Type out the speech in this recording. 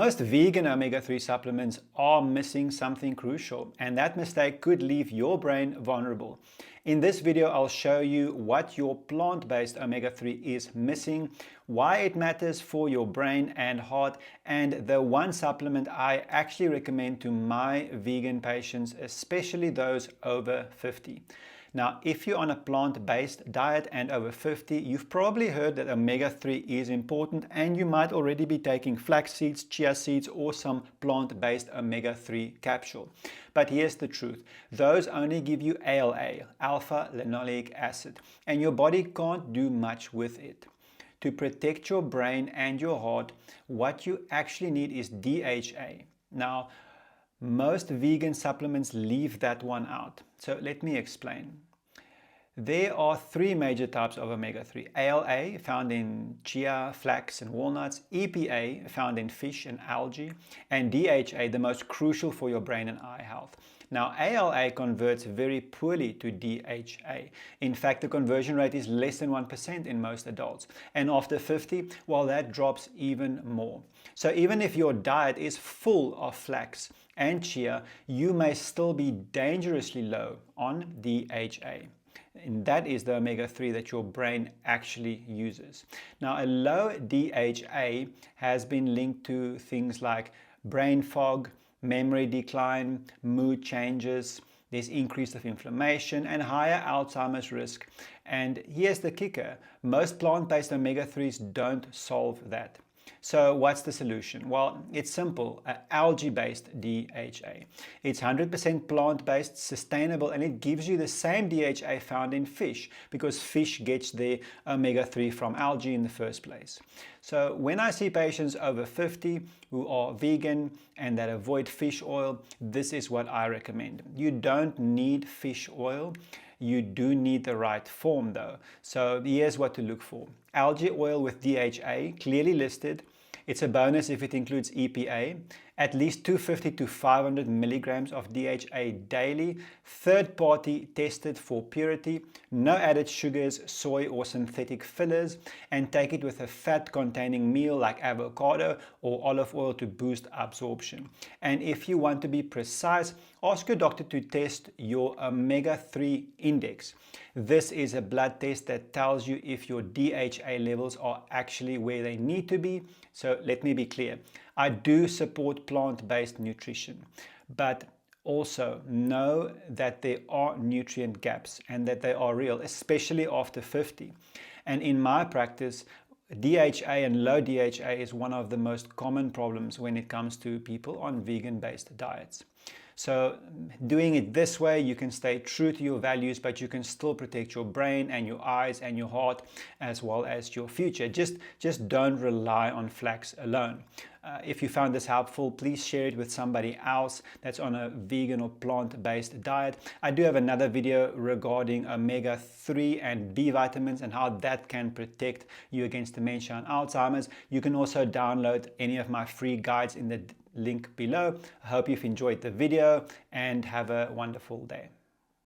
Most vegan omega-3 supplements are missing something crucial, and that mistake could leave your brain vulnerable. In this video, I'll show you what your plant-based omega-3 is missing, why it matters for your brain and heart, and the one supplement I actually recommend to my vegan patients, especially those over 50. Now, if you're on a plant-based diet and over 50, you've probably heard that omega-3 is important, and you might already be taking flax seeds, chia seeds, or some plant-based omega-3 capsule. But here's the truth. Those only give you ALA, alpha-linoleic acid, and your body can't do much with it. To protect your brain and your heart, what you actually need is DHA. Now, most vegan supplements leave that one out. So let me explain. There are three major types of omega-3. ALA, found in chia, flax, and walnuts. EPA, found in fish and algae. And DHA, the most crucial for your brain and eye health. Now, ALA converts very poorly to DHA. In fact, the conversion rate is less than 1% in most adults. And after 50, well, that drops even more. So even if your diet is full of flax and chia, you may still be dangerously low on DHA. And that is the omega-3 that your brain actually uses. Now, a low DHA has been linked to things like brain fog, memory decline, mood changes, there's increase of inflammation and higher Alzheimer's risk. And here's the kicker, most plant-based omega-3s don't solve that. So what's the solution? Well, it's simple, algae-based DHA. It's 100% plant-based, sustainable, and it gives you the same DHA found in fish because fish gets their omega-3 from algae in the first place. So when I see patients over 50 who are vegan and that avoid fish oil, this is what I recommend. You don't need fish oil. You do need the right form though. So here's what to look for. Algae oil with DHA, clearly listed. It's a bonus if it includes EPA. At least 250 to 500 milligrams of DHA daily. Third party tested for purity. No added sugars, soy or synthetic fillers. And take it with a fat containing meal like avocado or olive oil to boost absorption. And if you want to be precise, ask your doctor to test your omega-3 index. This is a blood test that tells you if your DHA levels are actually where they need to be. So let me be clear. I do support plant-based nutrition, but also know that there are nutrient gaps and that they are real, especially after 50. And in my practice, DHA and low DHA is one of the most common problems when it comes to people on vegan-based diets. So doing it this way, you can stay true to your values, but you can still protect your brain and your eyes and your heart as well as your future. Just don't rely on flax alone. If you found this helpful, please share it with somebody else that's on a vegan or plant-based diet. I do have another video regarding omega-3 and B vitamins and how that can protect you against dementia and Alzheimer's. You can also download any of my free guides in the link below. I hope you've enjoyed the video and have a wonderful day.